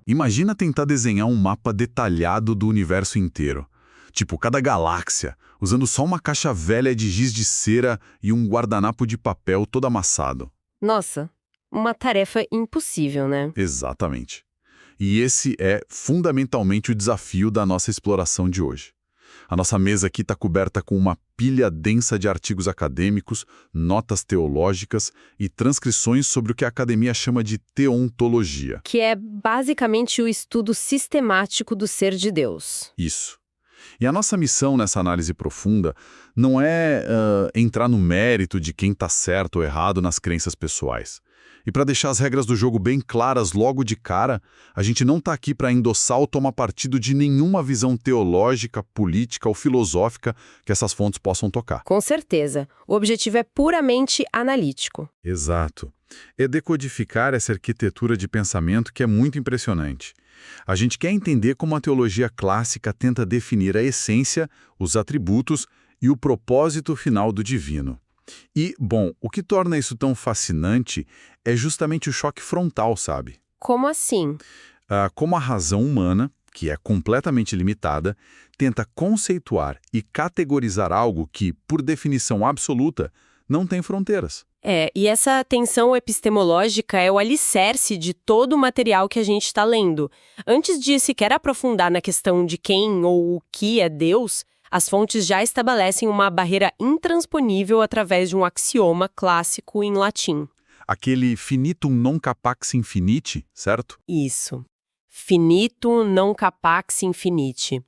Imagina tentar desenhar um mapa detalhado do universo inteiro. Tipo, cada galáxia, usando só uma caixa velha de giz de cera e um guardanapo de papel todo amassado. Nossa, uma tarefa impossível, né? Exatamente. E esse é fundamentalmente o desafio da nossa exploração de hoje. A nossa mesa aqui está coberta com uma pilha densa de artigos acadêmicos, notas teológicas e transcrições sobre o que a academia chama de teontologia. Que é basicamente o estudo sistemático do ser de Deus. Isso. E a nossa missão nessa análise profunda não é entrar no mérito de quem está certo ou errado nas crenças pessoais. E para deixar as regras do jogo bem claras logo de cara, a gente não está aqui para endossar ou tomar partido de nenhuma visão teológica, política ou filosófica que essas fontes possam tocar. Com certeza. O objetivo é puramente analítico. Exato. É decodificar essa arquitetura de pensamento que é muito impressionante. A gente quer entender como a teologia clássica tenta definir a essência, os atributos e o propósito final do divino. E, bom, o que torna isso tão fascinante é justamente o choque frontal, sabe? Como assim? Como a razão humana, que é completamente limitada, tenta conceituar e categorizar algo que, por definição absoluta, não tem fronteiras. E essa tensão epistemológica é o alicerce de todo o material que a gente está lendo. Antes de sequer aprofundar na questão de quem ou o que é Deus, as fontes já estabelecem uma barreira intransponível através de um axioma clássico em latim. Aquele finitum non capax infinite, certo? Isso. Finito non capax infinite.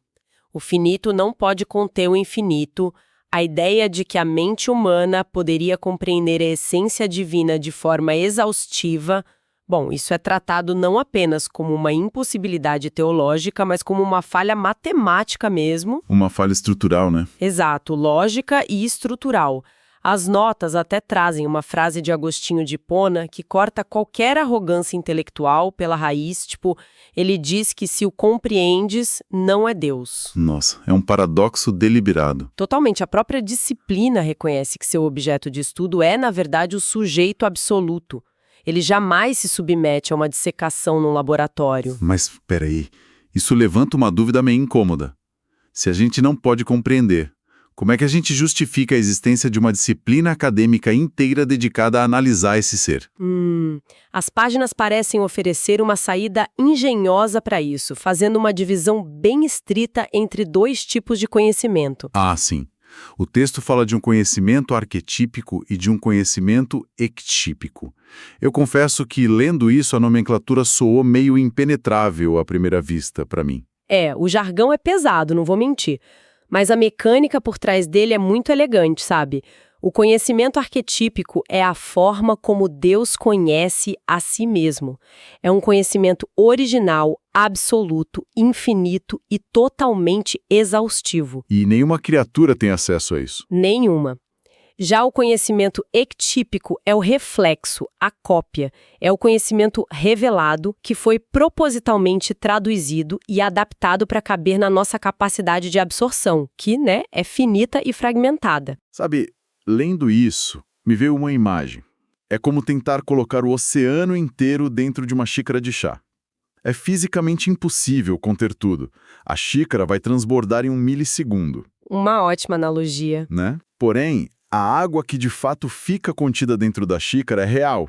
O finito não pode conter o infinito. A ideia de que a mente humana poderia compreender a essência divina de forma exaustiva, bom, isso é tratado não apenas como uma impossibilidade teológica, mas como uma falha matemática mesmo. Uma falha estrutural, né? Exato, lógica e estrutural. As notas até trazem uma frase de Agostinho de Hipona que corta qualquer arrogância intelectual pela raiz, tipo, ele diz que se o compreendes, não é Deus. Nossa, é um paradoxo deliberado. Totalmente, a própria disciplina reconhece que seu objeto de estudo é, na verdade, o sujeito absoluto. Ele jamais se submete a uma dissecação num laboratório. Mas, peraí, isso levanta uma dúvida meio incômoda. Se a gente não pode compreender, como é que a gente justifica a existência de uma disciplina acadêmica inteira dedicada a analisar esse ser? As páginas parecem oferecer uma saída engenhosa para isso, fazendo uma divisão bem estrita entre dois tipos de conhecimento. Ah, sim. O texto fala de um conhecimento arquetípico e de um conhecimento ectípico. Eu confesso que, lendo isso, a nomenclatura soou meio impenetrável à primeira vista para mim. O jargão é pesado, não vou mentir. Mas a mecânica por trás dele é muito elegante, sabe? O conhecimento arquetípico é a forma como Deus conhece a si mesmo. É um conhecimento original, absoluto, infinito e totalmente exaustivo. E nenhuma criatura tem acesso a isso. Nenhuma. Já o conhecimento ectípico é o reflexo, a cópia. É o conhecimento revelado que foi propositalmente traduzido e adaptado para caber na nossa capacidade de absorção, que, é finita e fragmentada. Sabe, lendo isso, me veio uma imagem. É como tentar colocar o oceano inteiro dentro de uma xícara de chá. É fisicamente impossível conter tudo. A xícara vai transbordar em 1 milissegundo. Uma ótima analogia. Né? Porém, a água que de fato fica contida dentro da xícara é real.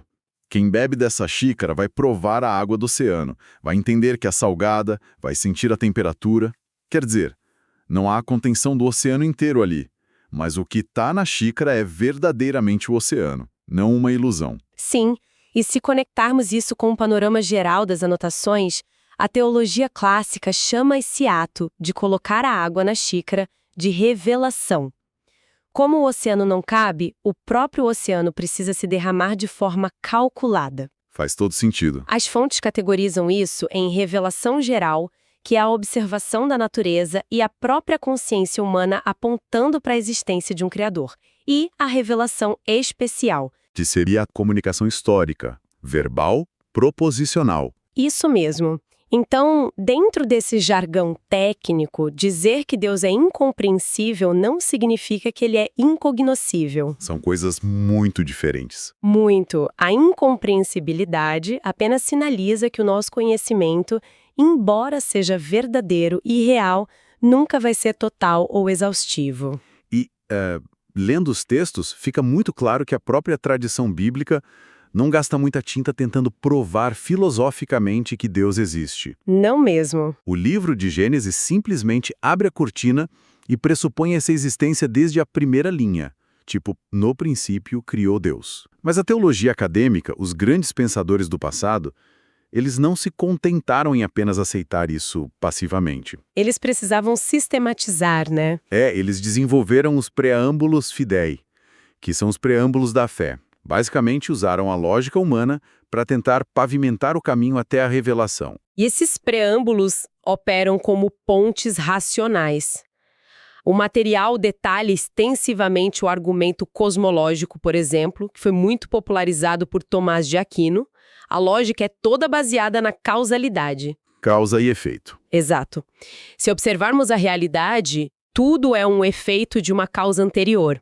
Quem bebe dessa xícara vai provar a água do oceano, vai entender que é salgada, vai sentir a temperatura. Quer dizer, não há a contenção do oceano inteiro ali, mas o que está na xícara é verdadeiramente o oceano, não uma ilusão. Sim, e se conectarmos isso com o panorama geral das anotações, a teologia clássica chama esse ato de colocar a água na xícara de revelação. Como o oceano não cabe, o próprio oceano precisa se derramar de forma calculada. Faz todo sentido. As fontes categorizam isso em revelação geral, que é a observação da natureza e a própria consciência humana apontando para a existência de um Criador, e a revelação especial, que seria a comunicação histórica, verbal, proposicional. Isso mesmo. Então, dentro desse jargão técnico, dizer que Deus é incompreensível não significa que ele é incognoscível. São coisas muito diferentes. Muito. A incompreensibilidade apenas sinaliza que o nosso conhecimento, embora seja verdadeiro e real, nunca vai ser total ou exaustivo. E, lendo os textos, fica muito claro que a própria tradição bíblica não gasta muita tinta tentando provar filosoficamente que Deus existe. Não mesmo. O livro de Gênesis simplesmente abre a cortina e pressupõe essa existência desde a primeira linha. Tipo, no princípio criou Deus. Mas a teologia acadêmica, os grandes pensadores do passado, eles não se contentaram em apenas aceitar isso passivamente. Eles precisavam sistematizar, né? Eles desenvolveram os preâmbulos fidei, que são os preâmbulos da fé. Basicamente, usaram a lógica humana para tentar pavimentar o caminho até a revelação. E esses preâmbulos operam como pontes racionais. O material detalha extensivamente o argumento cosmológico, por exemplo, que foi muito popularizado por Tomás de Aquino. A lógica é toda baseada na causalidade. Causa e efeito. Exato. Se observarmos a realidade, tudo é um efeito de uma causa anterior.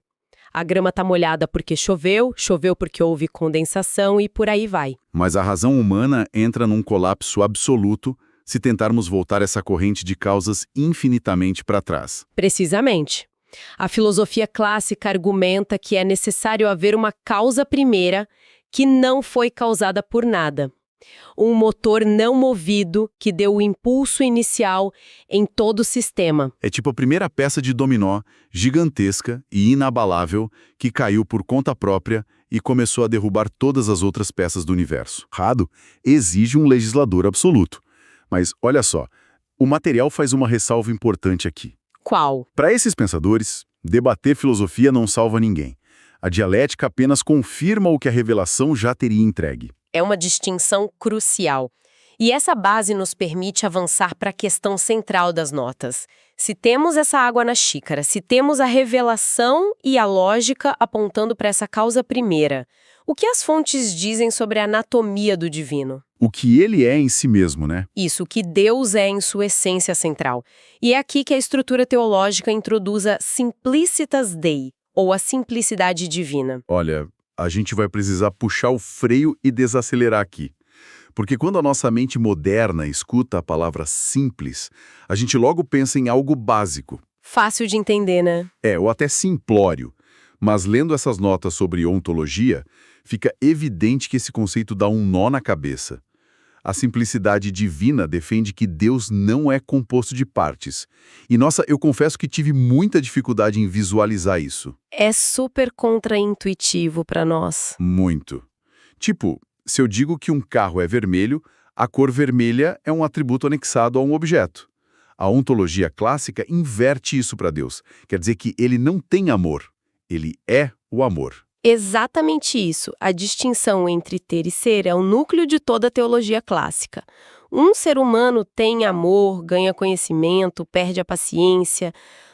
A grama está molhada porque choveu, choveu porque houve condensação e por aí vai. Mas a razão humana entra num colapso absoluto se tentarmos voltar essa corrente de causas infinitamente para trás. Precisamente. A filosofia clássica argumenta que é necessário haver uma causa primeira que não foi causada por nada. Um motor não movido que deu o impulso inicial em todo o sistema. É tipo a primeira peça de dominó, gigantesca e inabalável, que caiu por conta própria e começou a derrubar todas as outras peças do universo. Rado exige um legislador absoluto. Mas olha só, o material faz uma ressalva importante aqui. Qual? Para esses pensadores, debater filosofia não salva ninguém. A dialética apenas confirma o que a revelação já teria entregue. É uma distinção crucial. E essa base nos permite avançar para a questão central das notas. Se temos essa água na xícara, se temos a revelação e a lógica apontando para essa causa primeira, o que as fontes dizem sobre a anatomia do divino? O que ele é em si mesmo, né? Isso, o que Deus é em sua essência central. E é aqui que a estrutura teológica introduz a Simplicitas Dei, ou a simplicidade divina. Olha, a gente vai precisar puxar o freio e desacelerar aqui. Porque quando a nossa mente moderna escuta a palavra simples, a gente logo pensa em algo básico. Fácil de entender, né? Ou até simplório. Mas lendo essas notas sobre ontologia, fica evidente que esse conceito dá um nó na cabeça. A simplicidade divina defende que Deus não é composto de partes. E, nossa, eu confesso que tive muita dificuldade em visualizar isso. É super contraintuitivo para nós. Muito. Tipo, se eu digo que um carro é vermelho, a cor vermelha é um atributo anexado a um objeto. A ontologia clássica inverte isso para Deus. Quer dizer que ele não tem amor. Ele é o amor. Exatamente isso. A distinção entre ter e ser é o núcleo de toda a teologia clássica. Um ser humano tem amor, ganha conhecimento, perde a paciência.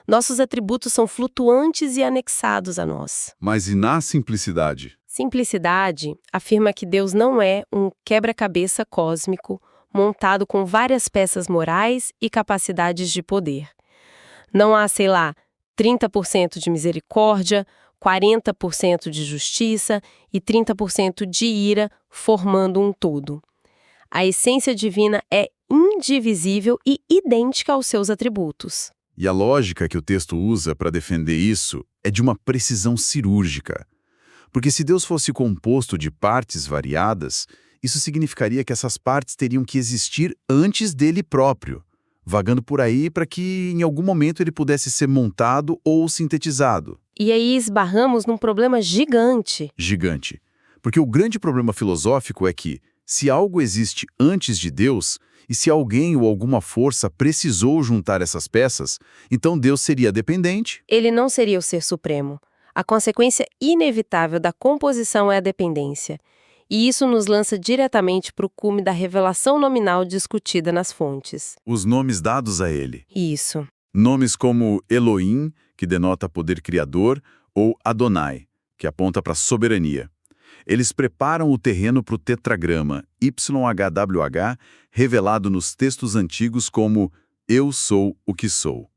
Nossos atributos são flutuantes e anexados a nós. Mas e na simplicidade? Simplicidade afirma que Deus não é um quebra-cabeça cósmico montado com várias peças morais e capacidades de poder. Não há, 30% de misericórdia, 40% de justiça e 30% de ira, formando um todo. A essência divina é indivisível e idêntica aos seus atributos. E a lógica que o texto usa para defender isso é de uma precisão cirúrgica. Porque se Deus fosse composto de partes variadas, isso significaria que essas partes teriam que existir antes dele próprio, vagando por aí para que em algum momento ele pudesse ser montado ou sintetizado. E aí esbarramos num problema gigante. Gigante. Porque o grande problema filosófico é que, se algo existe antes de Deus, e se alguém ou alguma força precisou juntar essas peças, então Deus seria dependente. Ele não seria o ser supremo. A consequência inevitável da composição é a dependência. E isso nos lança diretamente para o cume da revelação nominal discutida nas fontes. Os nomes dados a ele. Isso. Nomes como Elohim, que denota poder criador, ou Adonai, que aponta para soberania. Eles preparam o terreno para o tetragrama YHWH, revelado nos textos antigos como Eu sou o que sou.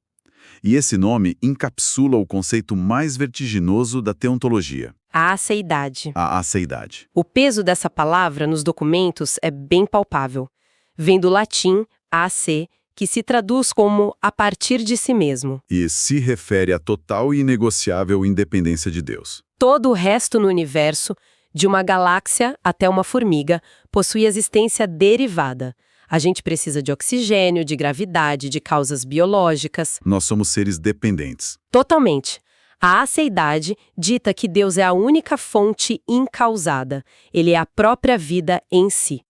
E esse nome encapsula o conceito mais vertiginoso da teontologia, A aceidade. a aceidade. O peso dessa palavra nos documentos é bem palpável. Vem do latim AC, que se traduz como a partir de si mesmo. E se refere à total e inegociável independência de Deus. Todo o resto no universo, de uma galáxia até uma formiga, possui existência derivada. A gente precisa de oxigênio, de gravidade, de causas biológicas. Nós somos seres dependentes. Totalmente. A aceidade dita que Deus é a única fonte incausada. Ele é a própria vida em si.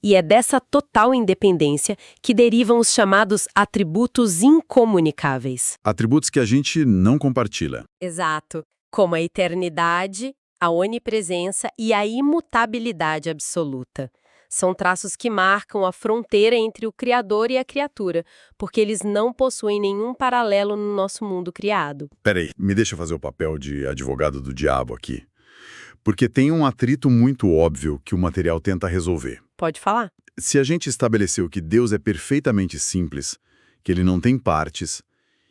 E é dessa total independência que derivam os chamados atributos incomunicáveis. Atributos que a gente não compartilha. Exato. Como a eternidade, a onipresença e a imutabilidade absoluta. São traços que marcam a fronteira entre o Criador e a criatura, porque eles não possuem nenhum paralelo no nosso mundo criado. Peraí, me deixa fazer o papel de advogado do diabo aqui. Porque tem um atrito muito óbvio que o material tenta resolver. Pode falar? Se a gente estabeleceu que Deus é perfeitamente simples, que ele não tem partes,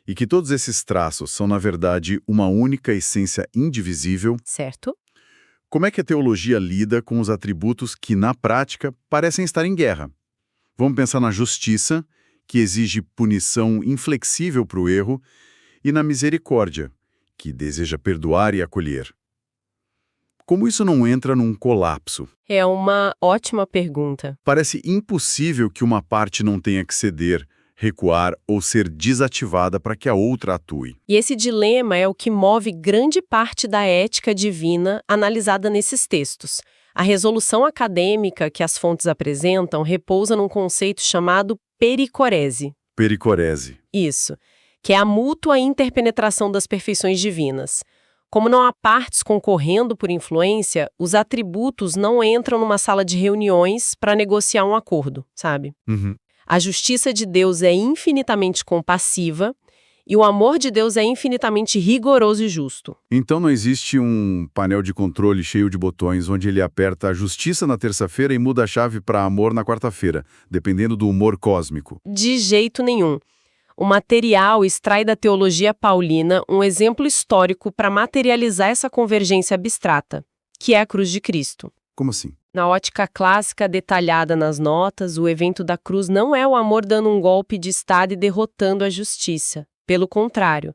e que todos esses traços são, na verdade, uma única essência indivisível, Certo? como é que a teologia lida com os atributos que, na prática, parecem estar em guerra? Vamos pensar na justiça, que exige punição inflexível para o erro, e na misericórdia, que deseja perdoar e acolher. Como isso não entra num colapso? É uma ótima pergunta. Parece impossível que uma parte não tenha que ceder, recuar ou ser desativada para que a outra atue. E esse dilema é o que move grande parte da ética divina analisada nesses textos. A resolução acadêmica que as fontes apresentam repousa num conceito chamado pericorese. Pericorese. Isso, que é a mútua interpenetração das perfeições divinas. Como não há partes concorrendo por influência, os atributos não entram numa sala de reuniões para negociar um acordo, sabe? Uhum. A justiça de Deus é infinitamente compassiva e o amor de Deus é infinitamente rigoroso e justo. Então não existe um painel de controle cheio de botões onde ele aperta a justiça na terça-feira e muda a chave para amor na quarta-feira, dependendo do humor cósmico. De jeito nenhum. O material extrai da teologia paulina um exemplo histórico para materializar essa convergência abstrata, que é a cruz de Cristo. Como assim? Na ótica clássica detalhada nas notas, o evento da cruz não é o amor dando um golpe de estado e derrotando a justiça. Pelo contrário,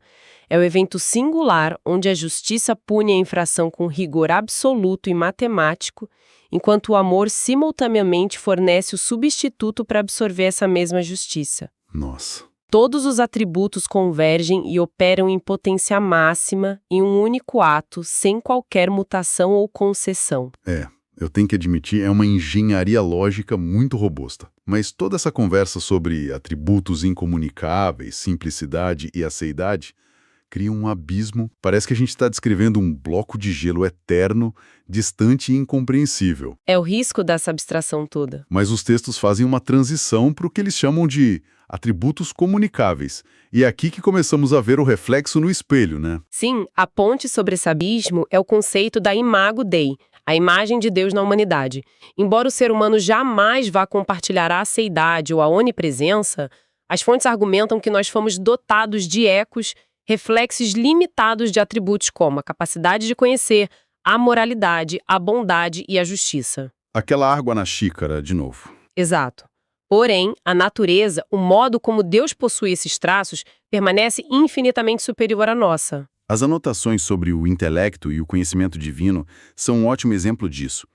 é o evento singular onde a justiça pune a infração com rigor absoluto e matemático, enquanto o amor simultaneamente fornece o substituto para absorver essa mesma justiça. Nossa. Todos os atributos convergem e operam em potência máxima em um único ato, sem qualquer mutação ou concessão. Eu tenho que admitir, é uma engenharia lógica muito robusta. Mas toda essa conversa sobre atributos incomunicáveis, simplicidade e aceidade cria um abismo. Parece que a gente está descrevendo um bloco de gelo eterno, distante e incompreensível. É o risco dessa abstração toda. Mas os textos fazem uma transição para o que eles chamam de atributos comunicáveis. E é aqui que começamos a ver o reflexo no espelho, né? Sim, a ponte sobre esse abismo é o conceito da imago Dei, a imagem de Deus na humanidade. Embora o ser humano jamais vá compartilhar a aceidade ou a onipresença, as fontes argumentam que nós fomos dotados de ecos, reflexos limitados de atributos como a capacidade de conhecer, a moralidade, a bondade e a justiça. Aquela água na xícara, de novo. Exato. Porém, a natureza, o modo como Deus possui esses traços, permanece infinitamente superior à nossa. As anotações sobre o intelecto e o conhecimento divino são um ótimo exemplo disso.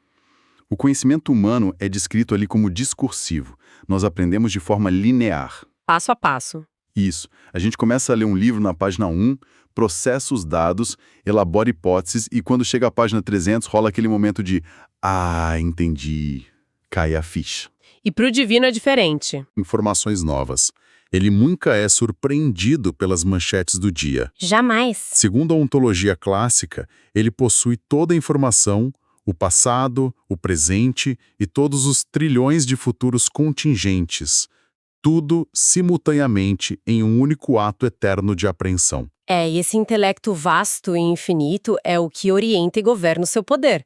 O conhecimento humano é descrito ali como discursivo. Nós aprendemos de forma linear. Passo a passo. Isso. A gente começa a ler um livro na página 1, processa os dados, elabora hipóteses e quando chega à página 300 rola aquele momento de "Ah, entendi", cai a ficha. E para o divino é diferente. Informações novas. Ele nunca é surpreendido pelas manchetes do dia. Jamais. Segundo a ontologia clássica, ele possui toda a informação, o passado, o presente e todos os trilhões de futuros contingentes. Tudo simultaneamente em um único ato eterno de apreensão. E esse intelecto vasto e infinito é o que orienta e governa o seu poder.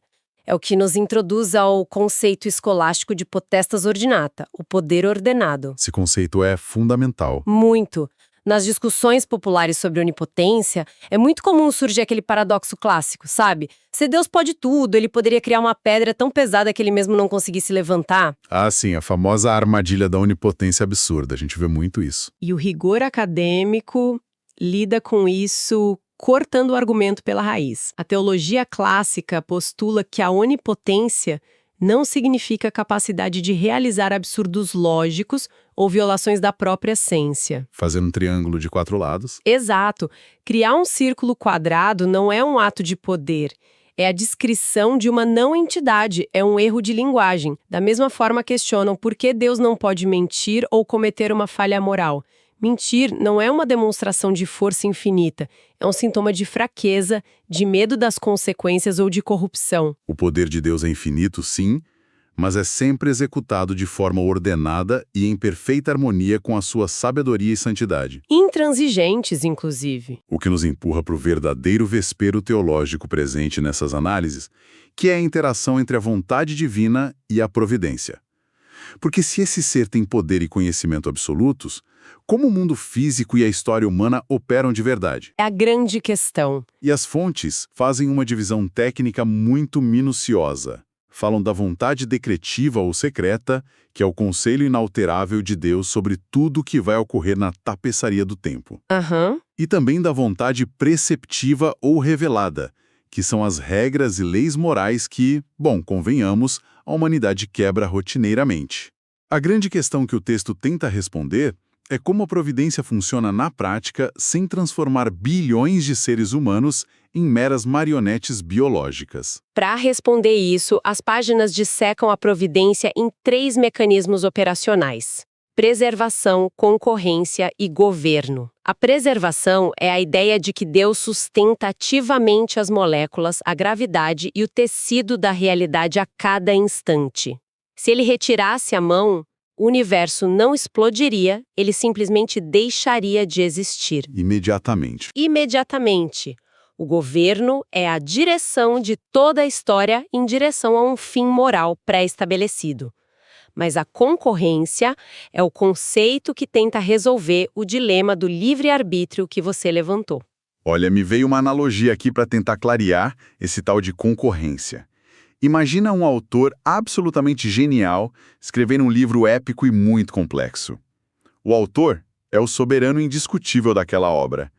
É o que nos introduz ao conceito escolástico de potestas ordinata, o poder ordenado. Esse conceito é fundamental. Muito. Nas discussões populares sobre onipotência, é muito comum surgir aquele paradoxo clássico, sabe? Se Deus pode tudo, ele poderia criar uma pedra tão pesada que ele mesmo não conseguisse levantar. Ah, sim, a famosa armadilha da onipotência absurda. A gente vê muito isso. E o rigor acadêmico lida com isso cortando o argumento pela raiz. A teologia clássica postula que a onipotência não significa capacidade de realizar absurdos lógicos ou violações da própria essência. Fazendo um triângulo de 4 lados. Exato. Criar um círculo quadrado não é um ato de poder. É a descrição de uma não-entidade, é um erro de linguagem. Da mesma forma questionam por que Deus não pode mentir ou cometer uma falha moral. Mentir não é uma demonstração de força infinita, é um sintoma de fraqueza, de medo das consequências ou de corrupção. O poder de Deus é infinito, sim, mas é sempre executado de forma ordenada e em perfeita harmonia com a sua sabedoria e santidade. Intransigentes, inclusive. O que nos empurra para o verdadeiro vespeiro teológico presente nessas análises, que é a interação entre a vontade divina e a providência. Porque se esse ser tem poder e conhecimento absolutos, como o mundo físico e a história humana operam de verdade? É a grande questão. E as fontes fazem uma divisão técnica muito minuciosa. Falam da vontade decretiva ou secreta, que é o conselho inalterável de Deus sobre tudo o que vai ocorrer na tapeçaria do tempo. E também da vontade preceptiva ou revelada, que são as regras e leis morais que, bom, convenhamos, a humanidade quebra rotineiramente. A grande questão que o texto tenta responder é como a providência funciona na prática sem transformar bilhões de seres humanos em meras marionetes biológicas. Para responder isso, as páginas dissecam a providência em 3 mecanismos operacionais: preservação, concorrência e governo. A preservação é a ideia de que Deus sustenta ativamente as moléculas, a gravidade e o tecido da realidade a cada instante. Se ele retirasse a mão, o universo não explodiria, ele simplesmente deixaria de existir. Imediatamente. Imediatamente. O governo é a direção de toda a história em direção a um fim moral pré-estabelecido. Mas a concorrência é o conceito que tenta resolver o dilema do livre-arbítrio que você levantou. Olha, me veio uma analogia aqui para tentar clarear esse tal de concorrência. Imagina um autor absolutamente genial escrevendo um livro épico e muito complexo. O autor é o soberano indiscutível daquela obra.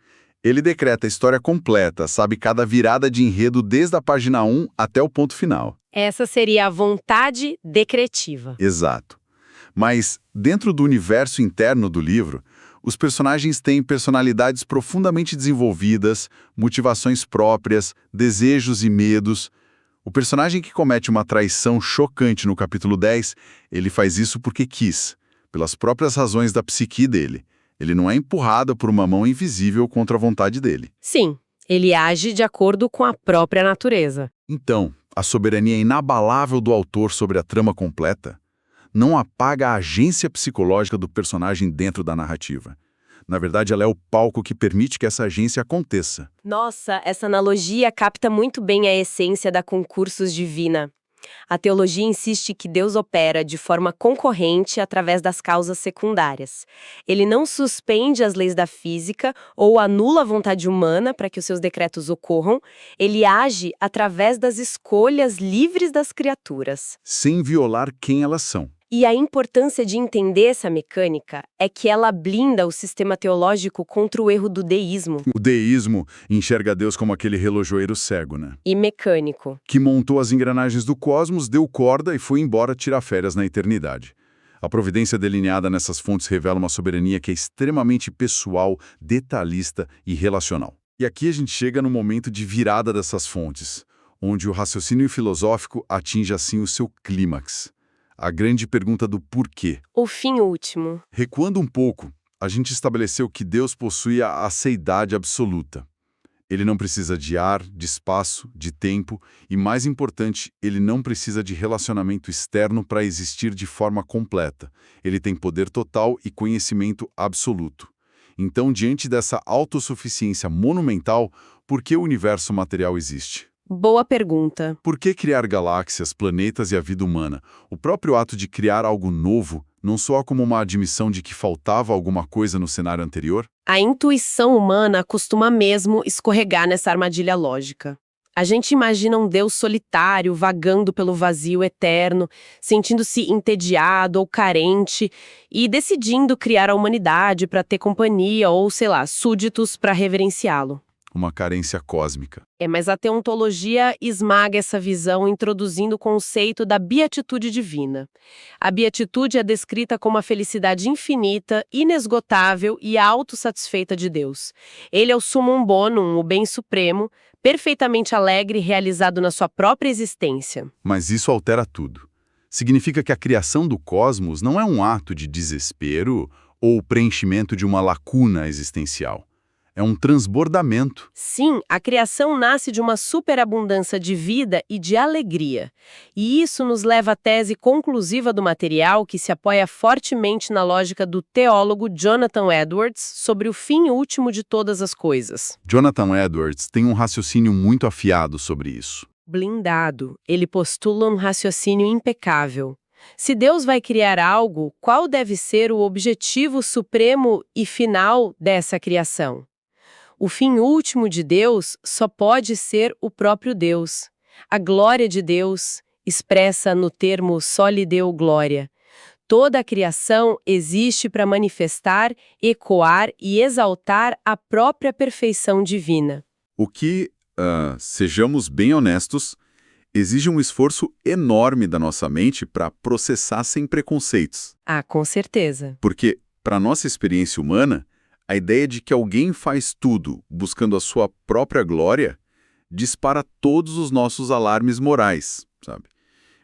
Ele decreta a história completa, sabe cada virada de enredo desde a página 1 até o ponto final. Essa seria a vontade decretiva. Exato. Mas, dentro do universo interno do livro, os personagens têm personalidades profundamente desenvolvidas, motivações próprias, desejos e medos. O personagem que comete uma traição chocante no capítulo 10, ele faz isso porque quis, pelas próprias razões da psique dele. Ele não é empurrado por uma mão invisível contra a vontade dele. Sim, ele age de acordo com a própria natureza. Então, a soberania inabalável do autor sobre a trama completa não apaga a agência psicológica do personagem dentro da narrativa. Na verdade, ela é o palco que permite que essa agência aconteça. Nossa, essa analogia capta muito bem a essência da concursus divina. A teologia insiste que Deus opera de forma concorrente através das causas secundárias. Ele não suspende as leis da física ou anula a vontade humana para que os seus decretos ocorram. Ele age através das escolhas livres das criaturas. Sem violar quem elas são. E a importância de entender essa mecânica é que ela blinda o sistema teológico contra o erro do deísmo. O deísmo enxerga Deus como aquele relojoeiro cego, né? E mecânico. Que montou as engrenagens do cosmos, deu corda e foi embora tirar férias na eternidade. A providência delineada nessas fontes revela uma soberania que é extremamente pessoal, detalhista e relacional. E aqui a gente chega no momento de virada dessas fontes, onde o raciocínio filosófico atinge assim o seu clímax. A grande pergunta do porquê. O fim último. Recuando um pouco, a gente estabeleceu que Deus possui a aceidade absoluta. Ele não precisa de ar, de espaço, de tempo e, mais importante, ele não precisa de relacionamento externo para existir de forma completa. Ele tem poder total e conhecimento absoluto. Então, diante dessa autossuficiência monumental, por que o universo material existe? Boa pergunta. Por que criar galáxias, planetas e a vida humana? O próprio ato de criar algo novo não soa como uma admissão de que faltava alguma coisa no cenário anterior? A intuição humana costuma mesmo escorregar nessa armadilha lógica. A gente imagina um Deus solitário, vagando pelo vazio eterno, sentindo-se entediado ou carente e decidindo criar a humanidade para ter companhia ou, sei lá, súditos para reverenciá-lo. Uma carência cósmica. Mas a teontologia esmaga essa visão introduzindo o conceito da beatitude divina. A beatitude é descrita como a felicidade infinita, inesgotável e autossatisfeita de Deus. Ele é o summum bonum, o bem supremo, perfeitamente alegre e realizado na sua própria existência. Mas isso altera tudo. Significa que a criação do cosmos não é um ato de desespero ou o preenchimento de uma lacuna existencial. É um transbordamento. Sim, a criação nasce de uma superabundância de vida e de alegria. E isso nos leva à tese conclusiva do material que se apoia fortemente na lógica do teólogo Jonathan Edwards sobre o fim último de todas as coisas. Jonathan Edwards tem um raciocínio muito afiado sobre isso. Blindado, ele postula um raciocínio impecável. Se Deus vai criar algo, qual deve ser o objetivo supremo e final dessa criação? O fim último de Deus só pode ser o próprio Deus. A glória de Deus, expressa no termo só lhe deu glória. Toda a criação existe para manifestar, ecoar e exaltar a própria perfeição divina. O que, sejamos bem honestos, exige um esforço enorme da nossa mente para processar sem preconceitos. Ah, com certeza. Porque, para a nossa experiência humana, a ideia de que alguém faz tudo buscando a sua própria glória dispara todos os nossos alarmes morais, sabe?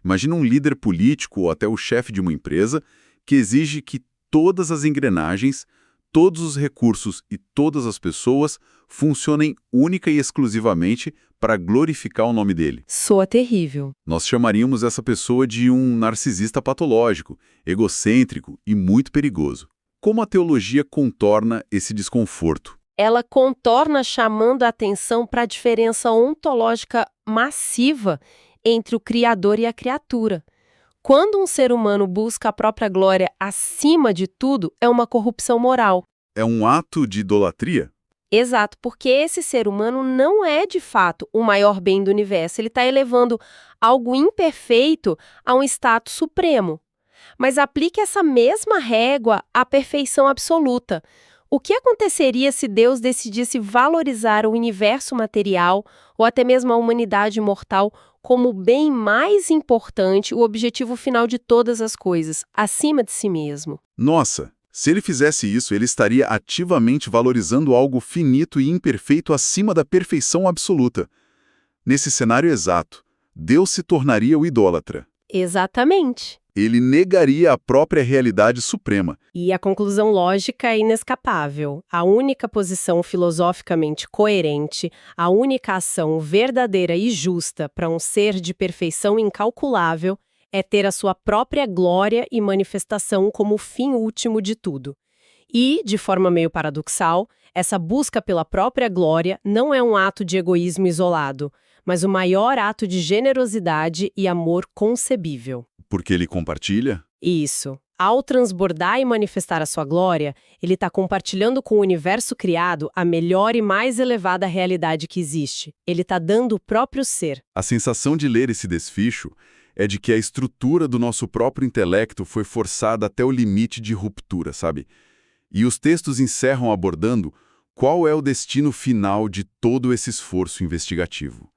Imagina um líder político ou até o chefe de uma empresa que exige que todas as engrenagens, todos os recursos e todas as pessoas funcionem única e exclusivamente para glorificar o nome dele. Soa terrível. Nós chamaríamos essa pessoa de um narcisista patológico, egocêntrico e muito perigoso. Como a teologia contorna esse desconforto? Ela contorna chamando a atenção para a diferença ontológica massiva entre o Criador e a criatura. Quando um ser humano busca a própria glória acima de tudo, é uma corrupção moral. É um ato de idolatria? Exato, porque esse ser humano não é, de fato, o maior bem do universo. Ele está elevando algo imperfeito a um status supremo. Mas aplique essa mesma régua à perfeição absoluta. O que aconteceria se Deus decidisse valorizar o universo material ou até mesmo a humanidade mortal como o bem mais importante, o objetivo final de todas as coisas, acima de si mesmo? Nossa, se ele fizesse isso, ele estaria ativamente valorizando algo finito e imperfeito acima da perfeição absoluta. Nesse cenário exato, Deus se tornaria o idólatra. Exatamente. Ele negaria a própria realidade suprema. E a conclusão lógica é inescapável. A única posição filosoficamente coerente, a única ação verdadeira e justa para um ser de perfeição incalculável é ter a sua própria glória e manifestação como o fim último de tudo. E, de forma meio paradoxal, essa busca pela própria glória não é um ato de egoísmo isolado, mas o maior ato de generosidade e amor concebível. Porque ele compartilha? Isso. Ao transbordar e manifestar a sua glória, ele está compartilhando com o universo criado a melhor e mais elevada realidade que existe. Ele está dando o próprio ser. A sensação de ler esse desfecho é de que a estrutura do nosso próprio intelecto foi forçada até o limite de ruptura, sabe? E os textos encerram abordando qual é o destino final de todo esse esforço investigativo.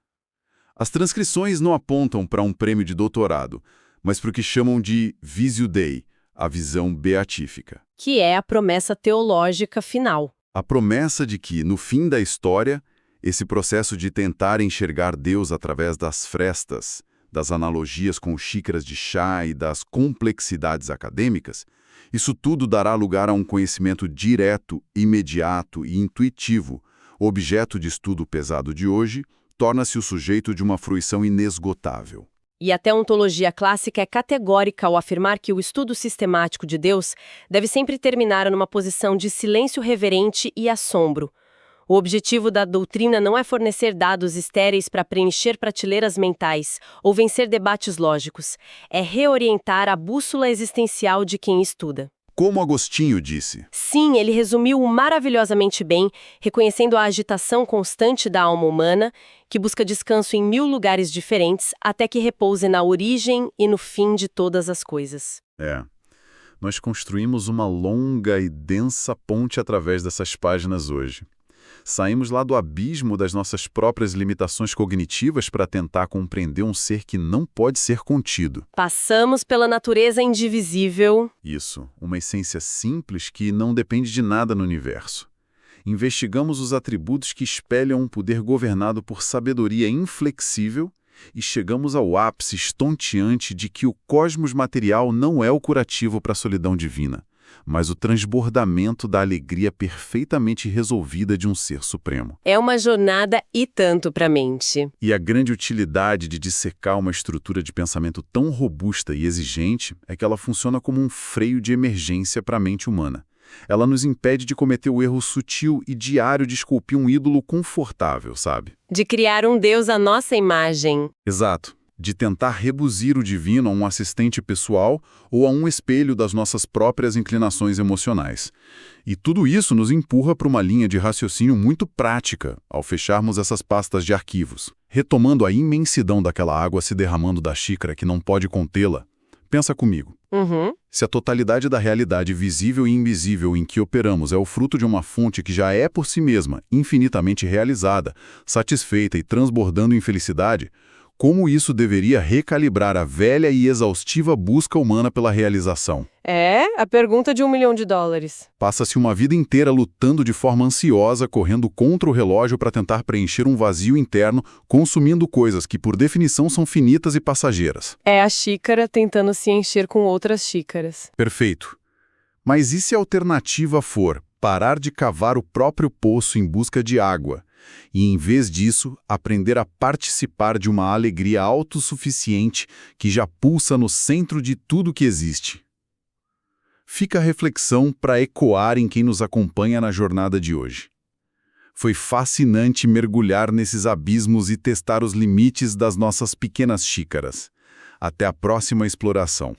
As transcrições não apontam para um prêmio de doutorado, mas para o que chamam de Visio Dei, a visão beatífica. Que é a promessa teológica final. A promessa de que, no fim da história, esse processo de tentar enxergar Deus através das frestas, das analogias com xícaras de chá e das complexidades acadêmicas, isso tudo dará lugar a um conhecimento direto, imediato e intuitivo. O objeto de estudo pesado de hoje torna-se o sujeito de uma fruição inesgotável. E a teontologia clássica é categórica ao afirmar que o estudo sistemático de Deus deve sempre terminar numa posição de silêncio reverente e assombro. O objetivo da doutrina não é fornecer dados estéreis para preencher prateleiras mentais ou vencer debates lógicos. É reorientar a bússola existencial de quem estuda. Como Agostinho disse. Sim, ele resumiu maravilhosamente bem, reconhecendo a agitação constante da alma humana, que busca descanso em 1000 lugares diferentes, até que repouse na origem e no fim de todas as coisas. Nós construímos uma longa e densa ponte através dessas páginas hoje. Saímos lá do abismo das nossas próprias limitações cognitivas para tentar compreender um ser que não pode ser contido. Passamos pela natureza indivisível. Isso, uma essência simples que não depende de nada no universo. Investigamos os atributos que espelham um poder governado por sabedoria inflexível e chegamos ao ápice estonteante de que o cosmos material não é o curativo para a solidão divina, mas o transbordamento da alegria perfeitamente resolvida de um ser supremo. É uma jornada e tanto para a mente. E a grande utilidade de dissecar uma estrutura de pensamento tão robusta e exigente é que ela funciona como um freio de emergência para a mente humana. Ela nos impede de cometer o erro sutil e diário de esculpir um ídolo confortável, sabe? De criar um Deus à nossa imagem. Exato. De tentar reduzir o divino a um assistente pessoal ou a um espelho das nossas próprias inclinações emocionais. E tudo isso nos empurra para uma linha de raciocínio muito prática ao fecharmos essas pastas de arquivos. Retomando a imensidão daquela água se derramando da xícara que não pode contê-la, pensa comigo. Se a totalidade da realidade visível e invisível em que operamos é o fruto de uma fonte que já é por si mesma infinitamente realizada, satisfeita e transbordando em felicidade, como isso deveria recalibrar a velha e exaustiva busca humana pela realização? A pergunta de $1 milhão. Passa-se uma vida inteira lutando de forma ansiosa, correndo contra o relógio para tentar preencher um vazio interno, consumindo coisas que, por definição, são finitas e passageiras. É a xícara tentando se encher com outras xícaras. Perfeito. Mas e se a alternativa for parar de cavar o próprio poço em busca de água? E, em vez disso, aprender a participar de uma alegria autossuficiente que já pulsa no centro de tudo que existe. Fica a reflexão para ecoar em quem nos acompanha na jornada de hoje. Foi fascinante mergulhar nesses abismos e testar os limites das nossas pequenas xícaras. Até a próxima exploração.